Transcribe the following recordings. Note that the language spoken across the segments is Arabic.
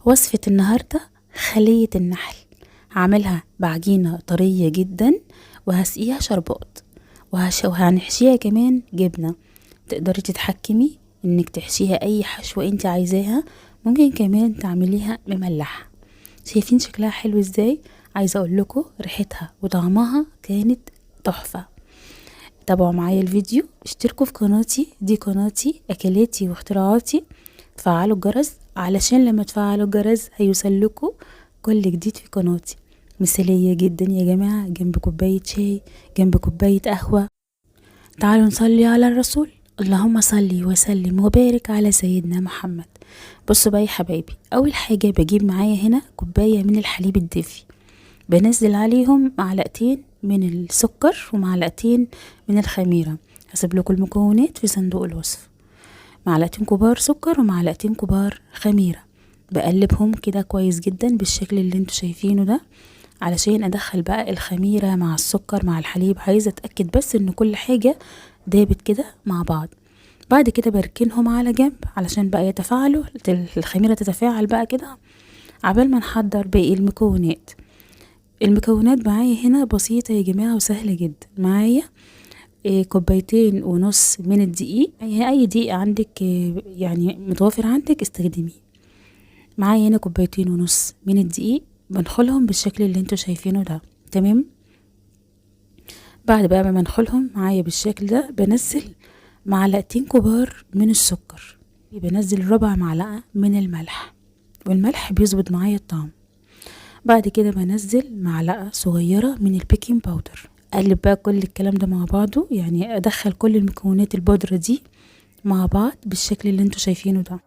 وصفة النهاردة خلية النحل. هعملها بعجينة طرية جدا وهسقيها شربات وهنحشيها كمان جبنة. تقدري تتحكمي انك تحشيها اي حشوة انت عايزاها، ممكن كمان تعمليها مملحة. شايفين شكلها حلو ازاي؟ عايزة اقول لكم ريحتها وطعمها كانت تحفة. تابعوا معايا الفيديو، اشتركوا في قناتي، دي قناتي اكلاتي واختراعاتي. فعلوا الجرس علشان لما تفعلوا الجرس هيوصلكوا كل جديد في قناتي. مثالية جدا يا جماعة، جنب كوباية شاي، جنب كوباية قهوة. تعالوا نصلي على الرسول. اللهم صلي وسلم وبارك على سيدنا محمد. بصوا بقى يا حبايبي، اول حاجة بجيب معايا هنا كوباية من الحليب الدافي، بنزل عليهم معلقتين من السكر ومعلقتين من الخميرة. هسيب لكم المكونات في صندوق الوصف. معلقتين كبار سكر ومعلقتين كبار خميرة. بقلبهم كده كويس جدا بالشكل اللي انتوا شايفينه ده، علشان ادخل بقى الخميرة مع السكر مع الحليب. عايزة اتأكد بس ان كل حاجة دابت كده مع بعض. بعد كده بركنهم على جنب علشان بقى يتفاعلوا، الخميرة تتفاعل بقى كده عبال ما نحضر باقي المكونات. المكونات معايا هنا بسيطة يا جماعة وسهلة جدا. معايا كوبايتين ونص من الدقيق، اي دقيق عندك يعني متوفر عندك استخدميه. معايا هنا كوبايتين ونص من الدقيق، بنخلهم بالشكل اللي انتوا شايفينه ده. تمام. بعد بقى ما بنخلهم معايا بالشكل ده، بنزل معلقتين كبار من السكر، بنزل ربع معلقة من الملح، والملح بيظبط معايا الطعم. بعد كده بنزل معلقة صغيرة من البيكنج باودر. اقلب بقى كل الكلام ده مع بعضه، يعني ادخل كل المكونات البودرة دي مع بعض بالشكل اللي انتوا شايفينه ده.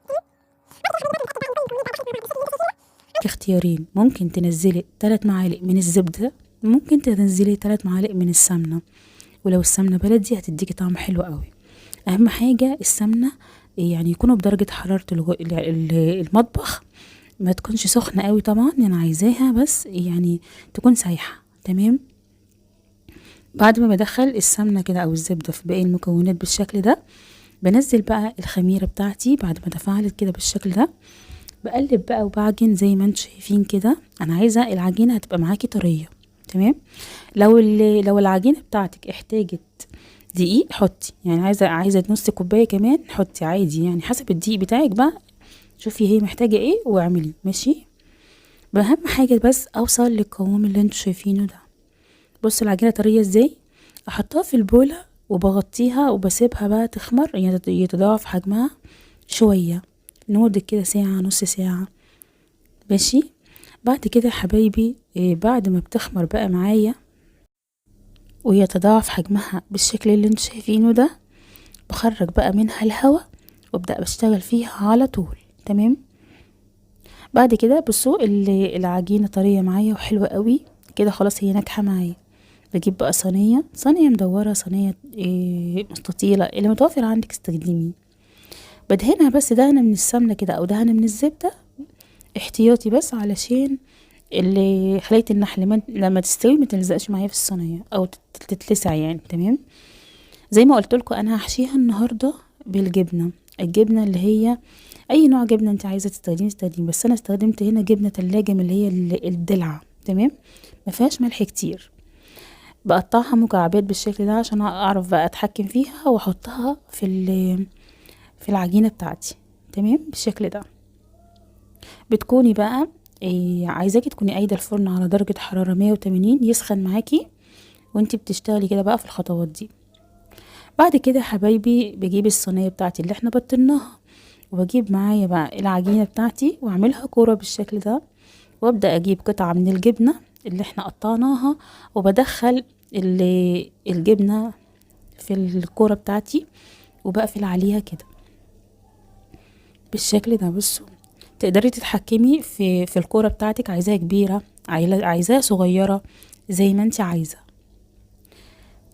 اختيارين، ممكن تنزلي 3 معالق من الزبدة، ممكن تنزلي 3 معالق من السمنة، ولو السمنة بلدي هتديكي طعم حلو قوي. اهم حاجة السمنة يعني يكونوا بدرجة حرارة المطبخ، ما تكونش سخنة قوي طبعا، انا عايزاها بس يعني تكون سايحة. تمام. بعد ما بدخل السمنة كده او الزبدة في باقي المكونات بالشكل ده، بنزل بقى الخميرة بتاعتي بعد ما تفاعلت كده بالشكل ده. بقلب بقى وبعجن زي ما انتم شايفين كده. انا عايزة العجينة هتبقى معاكي طرية. تمام. لو العجينة بتاعتك احتاجت دقيق حطي، يعني عايزة نص كوباية كمان حطي عادي، يعني حسب الدقيق بتاعك بقى. شوفي هي محتاجة ايه واعملي ماشي. اهم حاجة بس اوصل للقوام اللي انتوا شايفينه ده. بصوا العجينة طرية ازاي. احطها في البولة وبغطيها وبسيبها بقى تخمر، يعني يتضاعف حجمها شوية لمدة كده ساعة نص ساعة. ماشي. بعد كده يا حبايبي بعد ما بتخمر بقى معايا ويتضاعف حجمها بالشكل اللي انتوا شايفينه ده، بخرج بقى منها الهواء وابدأ بشتغل فيها على طول. تمام. بعد كده بصوا العجينة طرية معايا وحلوة قوي كده، خلاص هي ناجحة معايا. بجيب بقى صينية مدورة، صينية مستطيلة، اللي متوفر عندك استخدميه. بدهنها بس دهنة من السمنة كده او دهنة من الزبدة احتياطي، بس علشان اللي خلية النحل لما تستوي ما تلزقش معايا في الصينية او تتلسع يعني. تمام. زي ما قلت لكم انا هحشيها النهارده بالجبنة. الجبنة اللي هي اي نوع جبنة انت عايزة تستخدمي، بس انا استخدمت هنا جبنة تلاجة من اللي هي الدلع. تمام. ما فيهاش ملح كتير. بقطعها مكعبات بالشكل ده عشان اعرف بقى اتحكم فيها واحطها في العجينة بتاعتي. تمام بالشكل ده. بتكوني بقى عايزاكي تكوني قايده الفرن على درجة حرارة 180 يسخن معاكي وانتي بتشتغلي كده بقى في الخطوات دي. بعد كده يا حبايبي بجيب الصينية بتاعتي اللي احنا بطناها، وبجيب معايا بقى العجينة بتاعتي واعملها كورة بالشكل ده، وابدأ اجيب قطعة من الجبنة اللي احنا قطعناها وبدخل الجبنة في الكورة بتاعتي وبقفل عليها كده بالشكل ده. بصوا تقدري تتحكمي في الكورة بتاعتك، عايزاها كبيرة عايزاها صغيرة زي ما انت عايزة.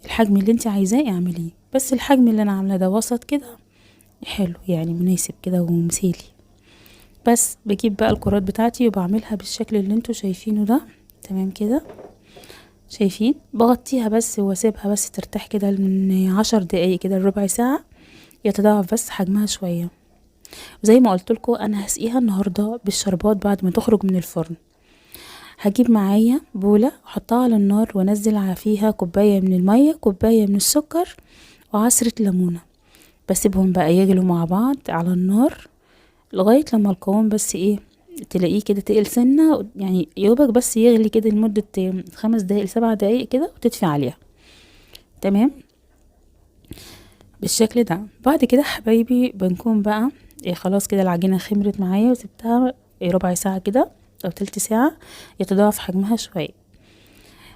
الحجم اللي انت عايزاه اعمليه، بس الحجم اللي انا عاملاه ده وسط كده حلو، يعني مناسب كده ومثالي. بس بجيب بقى الكرات بتاعتي وبعملها بالشكل اللي انتوا شايفينه ده. تمام كده. شايفين بغطيها بس واسيبها بس ترتاح كده من 10 دقايق كده لربع ساعة، يتضاعف بس حجمها شوية. زي ما قلت لكم انا هسقيها النهارده بالشربات بعد ما تخرج من الفرن. هجيب معايا بولة واحطها على النار وانزل فيها كوباية من المية، كوباية من السكر، وعصرة ليمونة. بسيبهم بقى يغلوا مع بعض على النار لغاية لما القوام بس ايه، تلاقيه كده تقل سنة، يعني يوبك بس يغلي كده لمدة 5 دقايق ل7 دقايق كده وتطفي عليها. تمام بالشكل ده. بعد كده حبايبي بنكون بقى إيه، خلاص كده العجينة خمرت معايا وسبتها إيه ربع ساعة كده او تلت ساعة يتضاعف حجمها شوية.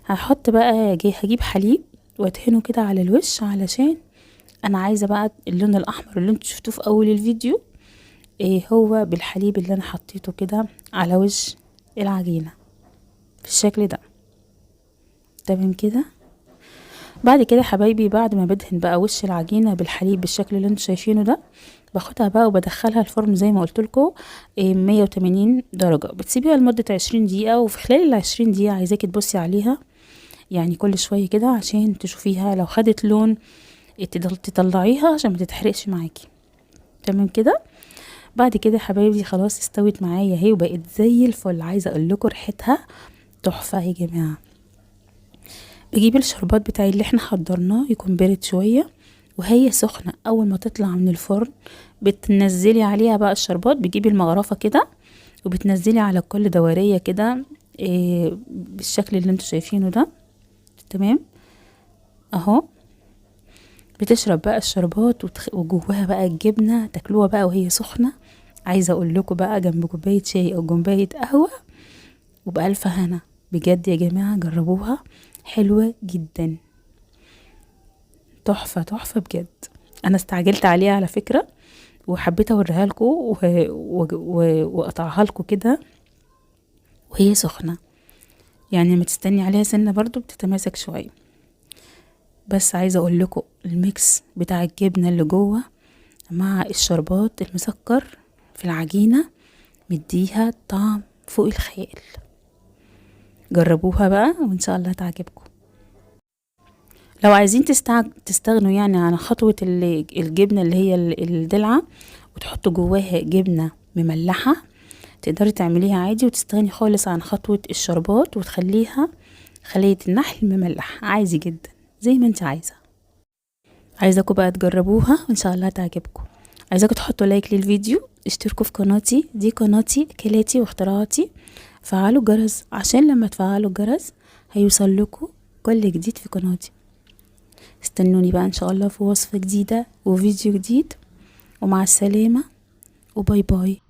هحط بقى هجيب حليب وادهنه كده على الوش، علشان انا عايزة بقى اللون الاحمر اللي انتوا شفتوه في اول الفيديو ايه هو بالحليب اللي انا حطيته كده على وش العجينة بالشكل ده. تمام كده. بعد كده حبايبي بعد ما بدهن بقى وش العجينة بالحليب بالشكل اللي انتوا شايفينه ده، باخدها بقى وبدخلها الفرن زي ما قلت لكم 180 درجة. بتسيبيها لمدة 20 دقيقة، وفي خلال ال20 دقيقة عايزاكي تبصي عليها يعني كل شوية كده عشان تشوفيها لو خدت لون تطلعيها عشان ما تتحرقش معاكي. تمام كده. بعد كده حبايبي خلاص استوت معايا اهي وبقت زي الفل. عايزه اقول لكم ريحتها تحفه يا جماعه. بجيب الشربات بتاعي اللي احنا حضرناه يكون بارد شويه، وهي سخنه اول ما تطلع من الفرن بتنزلي عليها بقى الشربات. بتجيبي المغرفه كده وبتنزلي على كل دوريه كده إيه بالشكل اللي انتوا شايفينه ده. تمام اهو. بتشرب بقى الشربات وجواها بقى الجبنه، تاكلوها بقى وهي سخنه. عايزه اقول لكم بقى جنب كوبايه شاي او كوبايه قهوه وبألف هنا. بجد يا جماعه جربوها، حلوه جدا، تحفه تحفه بجد. انا استعجلت عليها على فكره وحبيت اوريها لكم واقطعها لكم كده وهي سخنه، يعني لما تستني عليها سنه برضو بتتماسك شويه. بس عايزه اقول لكم الميكس بتاع الجبنه اللي جوه مع الشربات المسكر في العجينه مديها طعم فوق الخيال. جربوها بقى وان شاء الله تعجبكم. لو عايزين تستغنوا يعني عن خطوة الجبنة اللي هي الدلعة وتحطوا جواها جبنة مملحة، تقدري تعمليها عادي وتستغني خالص عن خطوة الشربات وتخليها خلية النحل مملحة عادي جدا زي ما انت عايزة. عايزاكم بقى تجربوها وان شاء الله تعجبكم. عايزاكم تحطوا لايك للفيديو، اشتركوا في قناتي، دي قناتي اكلاتي واختراعاتي. فعلوا الجرس عشان لما تفعلوا الجرس هيوصل لكم كل جديد في قناتي. استنوني بقى ان شاء الله في وصفة جديدة وفيديو جديد، ومع السلامة وباي باي.